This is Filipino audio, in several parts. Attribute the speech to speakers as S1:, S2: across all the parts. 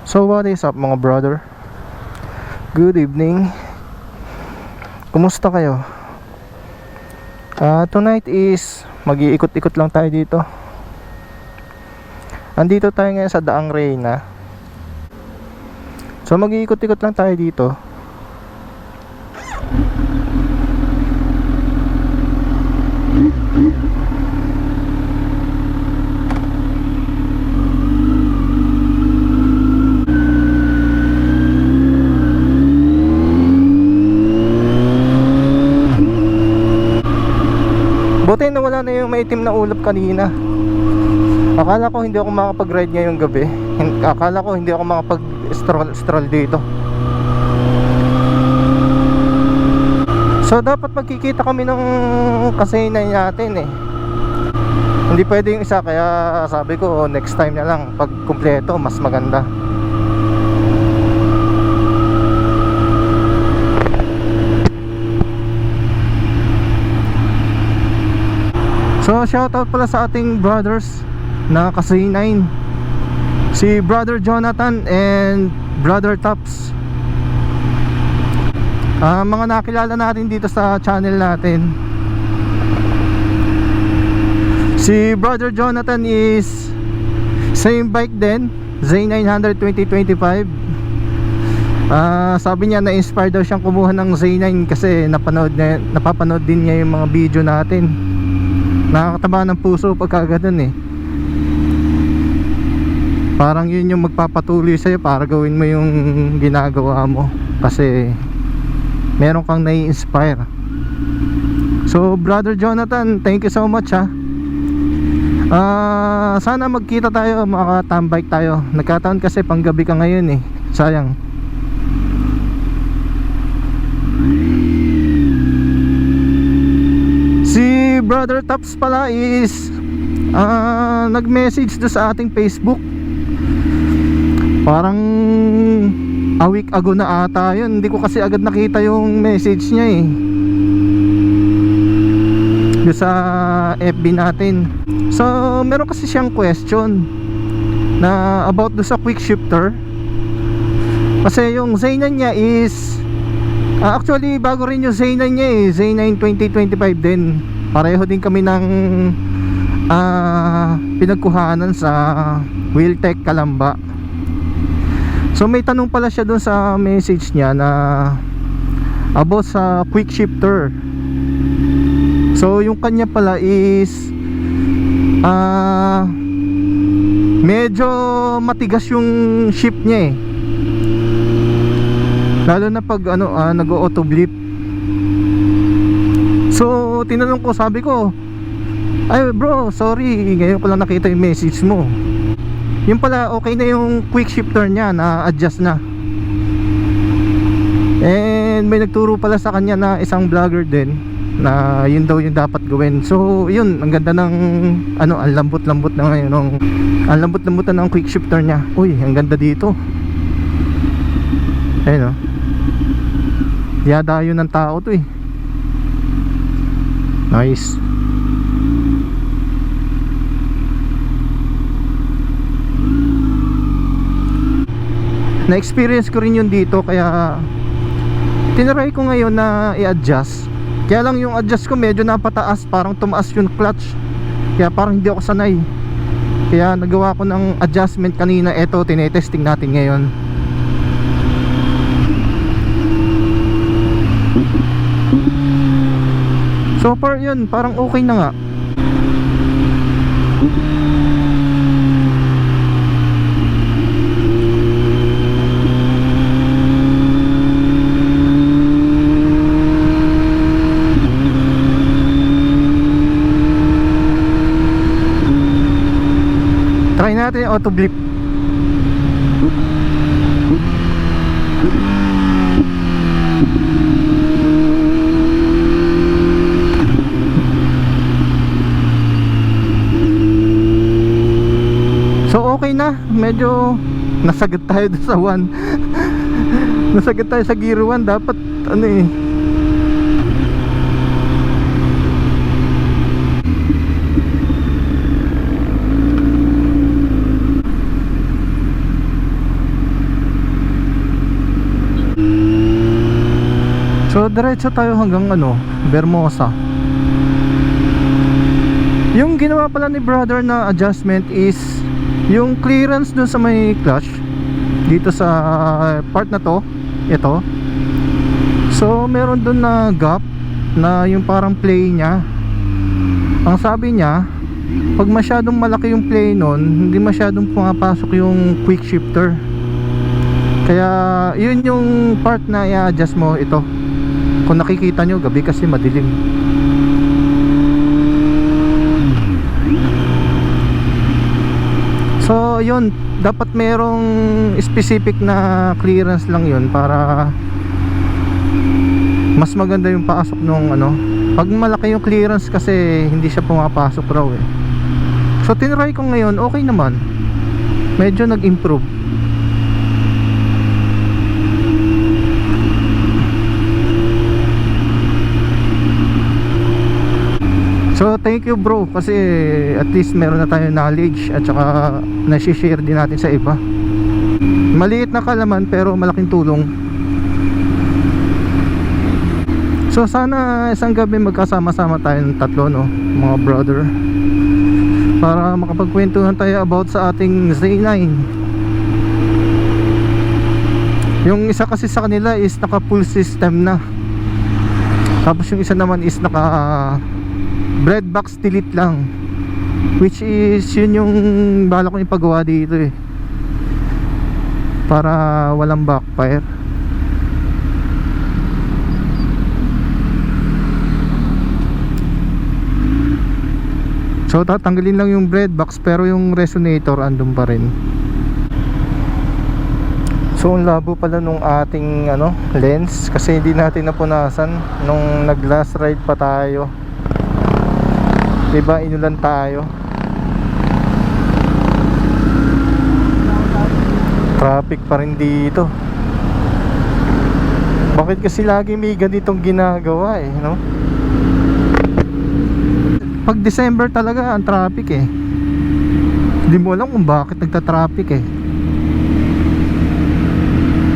S1: So what is up mga brother? Good evening. Kumusta kayo? Tonight is mag-iikot-ikot lang tayo dito. Andito tayo ngayon sa Daang Reyna. So mag-iikot-ikot lang tayo dito. Buti na wala na yung maitim na ulap kanina. Akala ko hindi ako makapag-ride ngayong gabi. Akala ko hindi ako makapag-stroll dito. So dapat magkikita kami ng kasaynay natin eh. Hindi pwede yung isa, kaya sabi ko next time na lang. Pag kumpleto mas maganda. So shoutout pala sa ating brothers na kasaynay, si Brother Jonathan and Brother Tops. Mga nakilala natin dito sa channel natin. Si Brother Jonathan is same bike din, Z900 2025. Sabi niya na-inspire daw siyang kumuha ng Z9 kasi napapanood din niya yung mga video natin. Nakakataba ng puso pagka ganun eh. Parang yun yung magpapatuloy sa'yo para gawin mo yung ginagawa mo, kasi meron kang nai-inspire. So Brother Jonathan, thank you so much ha. Sana magkita tayo, makatambike tayo. Nagkataon kasi panggabi ka ngayon eh, sayang. Si Brother Tops pala is nag-message do sa ating Facebook. Parang a week ago na ata yun. Hindi ko kasi agad nakita yung message niya eh, do sa FB natin. So meron kasi siyang question na about do sa quick shifter. Kasi yung Z9 niya is actually bago rin yung Z9 niya eh, Z9 2025 din. Pareho din kami ng pinagkuhanan sa Wheeltech Calamba. So may tanong pala siya dun sa message niya na about sa quick shifter. So yung kanya pala is medyo matigas yung shift niya eh, lalo na pag nag-auto blip. So tinanong ko, sabi ko, ay bro, sorry, ngayon ko lang nakita yung message mo. Yung pala okay na yung quick shifter niya, na adjust na. And may nagturo pala sa kanya na isang vlogger din na yun daw yung dapat gawin. So yun, ang ganda ng ang lambot-lambot na ngayon ang lambot-lambot na ng quick shifter niya. Uy, ang ganda dito. Ayun o, yadayo ng tao to eh. Nice. Na-experience ko rin yun dito, kaya tinry ko ngayon na i-adjust. Kaya lang yung adjust ko medyo napataas, parang tumaas yung clutch, kaya parang hindi ako sanay. Kaya nagawa ko ng adjustment kanina. Eto, tinetesting natin ngayon. So far yun, parang okay na nga. Try natin yung auto blip. So okay na, medyo nasagad tayo sa 1. Nasagad tayo sa gear 1. Dapat ano eh, So diretso tayo hanggang Vermosa. Yung ginawa pala ni brother na adjustment is yung clearance dun sa may clutch dito sa part na to, ito. So meron dun na gap na yung parang play niya. Ang sabi niya, pag masyadong malaki yung play nun, hindi masyadong pumapasok yung quick shifter. Kaya yun yung part na i-adjust mo. Ito, kung nakikita nyo, gabi kasi madilim. So yun, dapat merong specific na clearance lang yun para mas maganda yung pasok nung pag malaki yung clearance kasi hindi siya pumapasok raw eh. So tinry ko ngayon, okay naman, medyo nag-improve. So thank you bro, kasi at least meron na tayo knowledge at saka nasi-share din natin sa iba. Maliit na kalaman pero malaking tulong. So sana isang gabi magkasama-sama tayo ng tatlo, mga brother, para makapagkwentuhan tayo about sa ating Z9. Yung isa kasi sa kanila is naka full system na, tapos yung isa naman is naka bread box delete lang, which is yun yung balak ko ipagawa dito eh, para walang backfire. So tatanggalin lang yung bread box pero yung resonator andun pa rin. So ang labo pala nung ating lens kasi hindi natin napunasan nung nag last ride pa tayo. Diba, inulan tayo. Traffic pa rin dito. Bakit kasi lagi may ganitong ginagawa eh, Pag December talaga ang traffic eh. Hindi mo alam kung bakit nagta-traffic eh.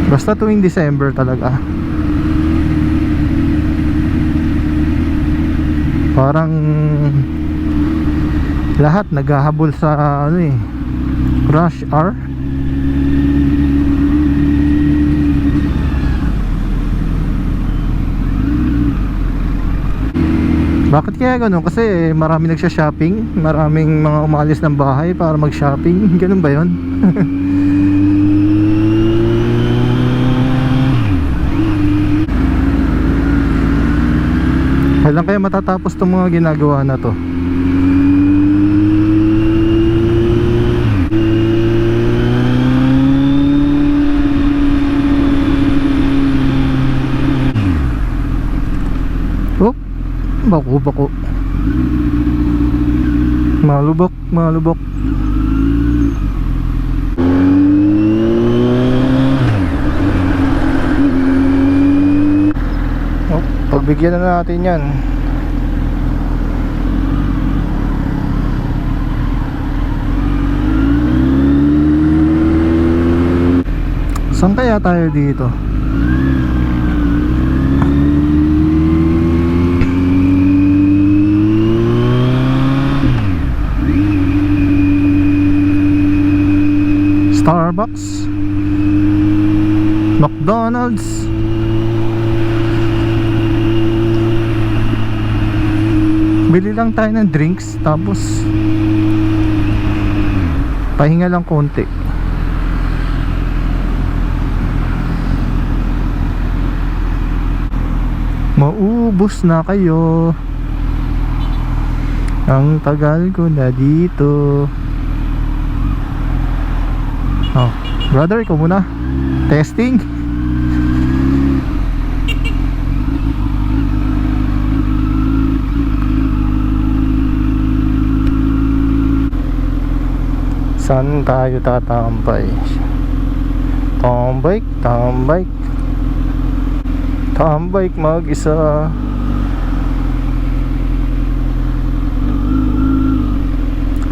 S1: Basta tuwing December talaga. Parang lahat naghahabol sa rush hour. Bakit kaya gano'n? Kasi marami nagsha-shopping, maraming mga umalis ng bahay para mag-shopping. Ganun ba yun? Kailan kaya matatapos itong mga ginagawa na to? Oh, bako. Malubok. Oh, pagbigyan na natin yan. Saan kaya tayo dito? Starbucks, McDonald's, bili lang tayo ng drinks tapos pahinga lang konti. Maubos na kayo. Ang tagal ko na dito. Oh, brother, ikaw muna. Testing. Saan tayo tatambay? Tambay mag-isa.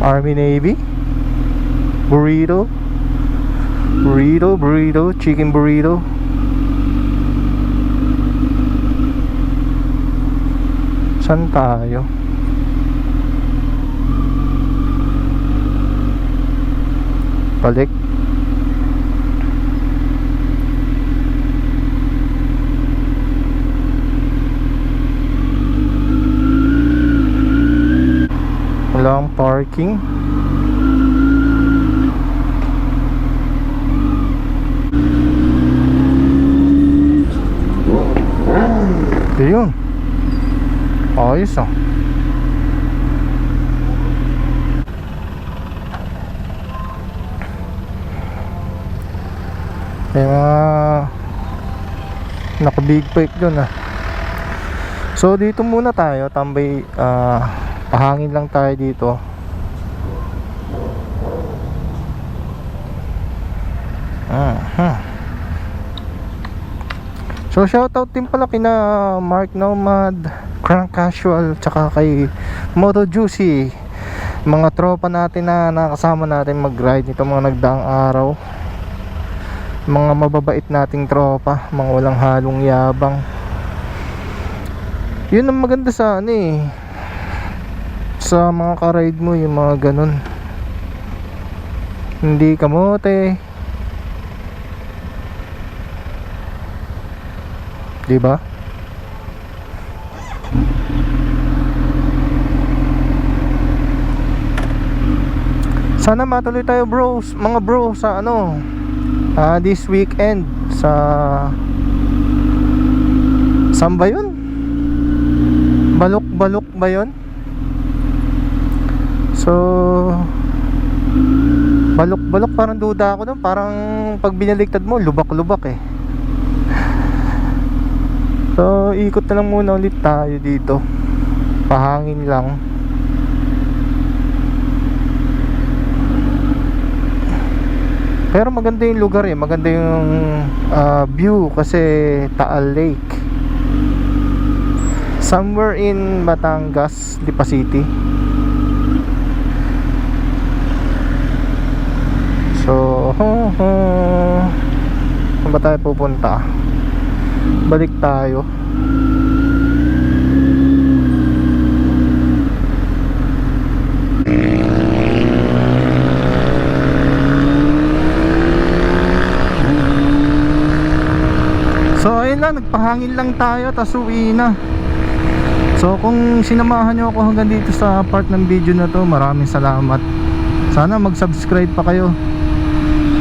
S1: Army Navy. Burrito, chicken burrito. Saan tayo? Balik. Walang parking. Ayun. Ayos ah. May mga naka-big bike dun ah. So dito muna tayo, tambay, pahangin lang tayo dito. So shoutout din pala kina Mark Nomad, Crank Casual, tsaka kay Moto Juicy, mga tropa natin na nakasama natin mag-ride nito mga nagdaang araw. Mga mababait nating tropa, mga walang halong yabang. Yun ang maganda sa ano eh, sa mga ka-ride mo, yung mga ganun. Hindi kamote, diba? Sana matuloy tayo bros, mga bro, sa ano, this weekend sa saan ba yun? Balok ba yun? So balok parang duda ako doon. Parang pag binaliktad mo, lubak eh. So ikot na lang muna ulit tayo dito. Pahangin lang. Pero maganda yung lugar eh. Maganda yung view kasi Taal Lake. Somewhere in Batangas, Lipa City. So saan ba tayo pupunta? Balik tayo. So ayun lang, nagpahangin lang tayo, tas uwi na. So kung sinamahan nyo ako hanggang dito sa part ng video na to, maraming salamat. Sana mag-subscribe pa kayo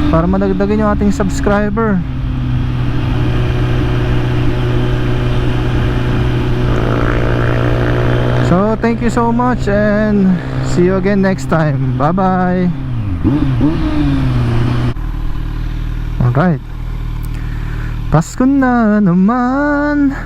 S1: para madagdagan yung ating subscriber. So thank you so much and see you again next time. Bye bye. Alright, Pasko na naman.